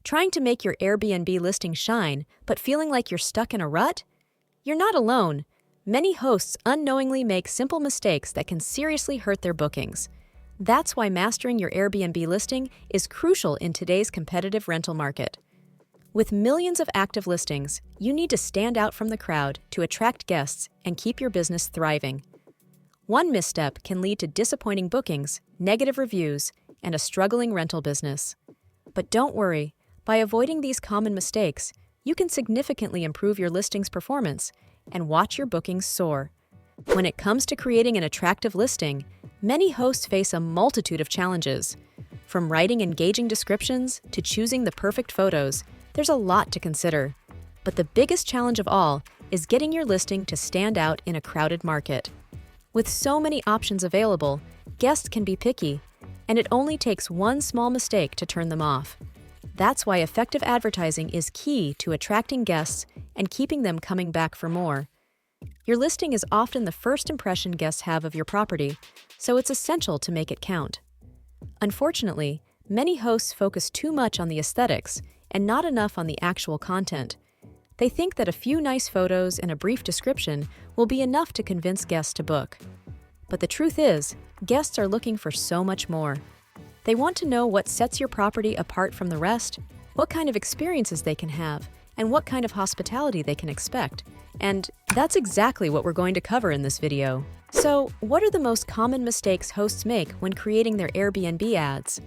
Trying to make your Airbnb listing shine, but feeling like you're stuck in a rut? You're not alone. Many hosts unknowingly make simple mistakes that can seriously hurt their bookings. That's why mastering your Airbnb listing is crucial in today's competitive rental market. With millions of active listings, you need to stand out from the crowd to attract guests and keep your business thriving. One misstep can lead to disappointing bookings, negative reviews, and a struggling rental business. But don't worry, by avoiding these common mistakes, you can significantly improve your listing's performance and watch your bookings soar. When it comes to creating an attractive listing, many hosts face a multitude of challenges. From writing engaging descriptions to choosing the perfect photos, there's a lot to consider. But the biggest challenge of all is getting your listing to stand out in a crowded market. With so many options available, guests can be picky, and it only takes one small mistake to turn them off. That's why effective advertising is key to attracting guests and keeping them coming back for more. Your listing is often the first impression guests have of your property, so it's essential to make it count. Unfortunately, many hosts focus too much on the aesthetics and not enough on the actual content. They think that a few nice photos and a brief description will be enough to convince guests to book. But the truth is, guests are looking for so much more. They want to know what sets your property apart from the rest, what kind of experiences they can have, and what kind of hospitality they can expect. And that's exactly what we're going to cover in this video. So, what are the most common mistakes hosts make when creating their Airbnb ads?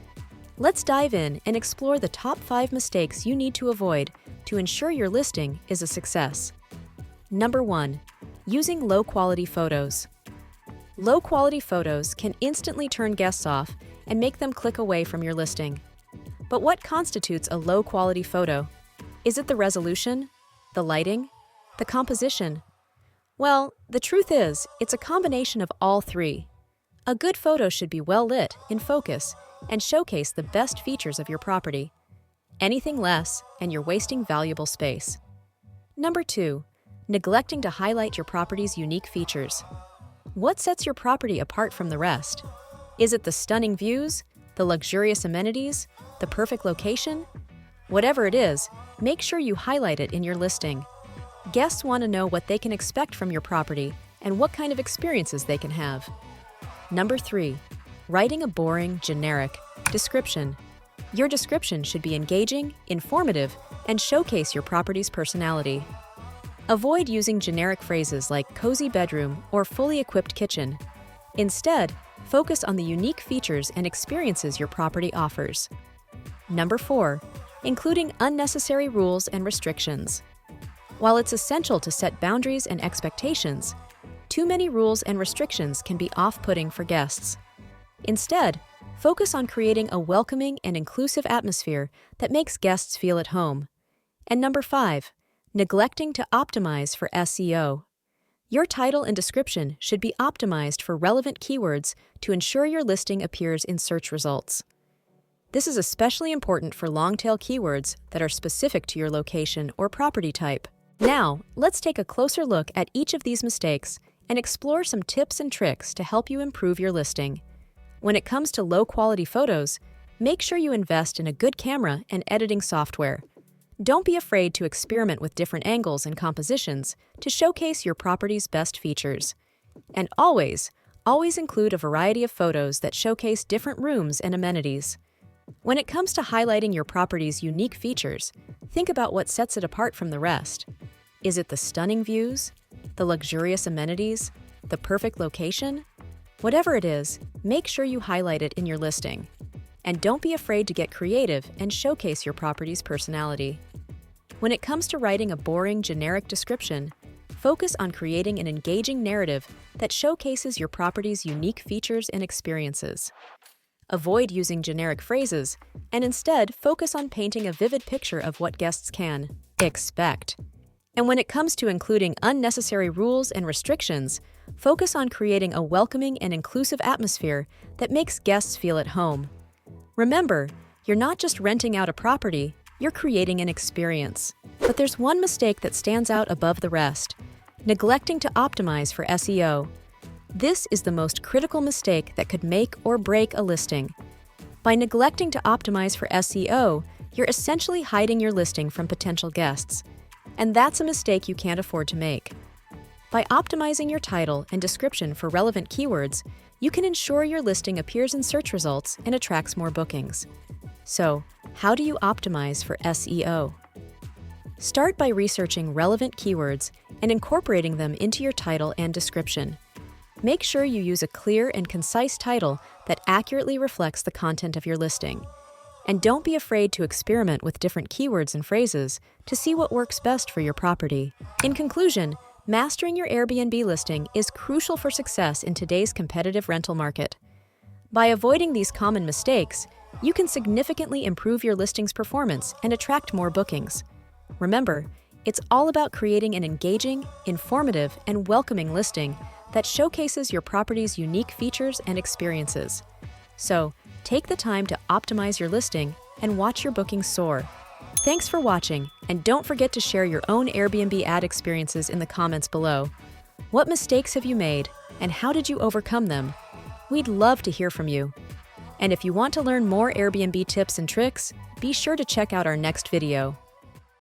Let's dive in and explore the top 5 mistakes you need to avoid to ensure your listing is a success. Number 1. Using low-quality photos. Low-quality photos can instantly turn guests off and make them click away from your listing. But what constitutes a low-quality photo? Is it the resolution, the lighting, the composition? Well, the truth is, it's a combination of all three. A good photo should be well lit, in focus, and showcase the best features of your property. Anything less, and you're wasting valuable space. Number 2. Neglecting to highlight your property's unique features. What sets your property apart from the rest? Is it the stunning views, the luxurious amenities, the perfect location? Whatever it is, make sure you highlight it in your listing. Guests want to know what they can expect from your property and what kind of experiences they can have. Number 3. Writing a boring, generic description. Your description should be engaging, informative, and showcase your property's personality. Avoid using generic phrases like cozy bedroom or fully equipped kitchen. Instead, focus on the unique features and experiences your property offers. Number 4. Including unnecessary rules and restrictions. While it's essential to set boundaries and expectations, too many rules and restrictions can be off-putting for guests. Instead, focus on creating a welcoming and inclusive atmosphere that makes guests feel at home. And number 5. Neglecting to optimize for SEO. Your title and description should be optimized for relevant keywords to ensure your listing appears in search results. This is especially important for long-tail keywords that are specific to your location or property type. Now, let's take a closer look at each of these mistakes and explore some tips and tricks to help you improve your listing. When it comes to low-quality photos, make sure you invest in a good camera and editing software. Don't be afraid to experiment with different angles and compositions to showcase your property's best features. And always include a variety of photos that showcase different rooms and amenities. When it comes to highlighting your property's unique features, think about what sets it apart from the rest. Is it the stunning views, the luxurious amenities, the perfect location? Whatever it is, make sure you highlight it in your listing. And don't be afraid to get creative and showcase your property's personality. When it comes to writing a boring, generic description, focus on creating an engaging narrative that showcases your property's unique features and experiences. Avoid using generic phrases, and instead focus on painting a vivid picture of what guests can expect. And when it comes to including unnecessary rules and restrictions, focus on creating a welcoming and inclusive atmosphere that makes guests feel at home. Remember, you're not just renting out a property, you're creating an experience. But there's one mistake that stands out above the rest: neglecting to optimize for SEO. This is the most critical mistake that could make or break a listing. By neglecting to optimize for SEO, you're essentially hiding your listing from potential guests. And that's a mistake you can't afford to make. By optimizing your title and description for relevant keywords, you can ensure your listing appears in search results and attracts more bookings. So, how do you optimize for SEO? Start by researching relevant keywords and incorporating them into your title and description. Make sure you use a clear and concise title that accurately reflects the content of your listing. And don't be afraid to experiment with different keywords and phrases to see what works best for your property. In conclusion, mastering your Airbnb listing is crucial for success in today's competitive rental market. By avoiding these common mistakes, you can significantly improve your listing's performance and attract more bookings. Remember, it's all about creating an engaging, informative, and welcoming listing that showcases your property's unique features and experiences. So, take the time to optimize your listing and watch your bookings soar. Thanks for watching, and don't forget to share your own Airbnb ad experiences in the comments below. What mistakes have you made, and how did you overcome them? We'd love to hear from you. And if you want to learn more Airbnb tips and tricks, be sure to check out our next video.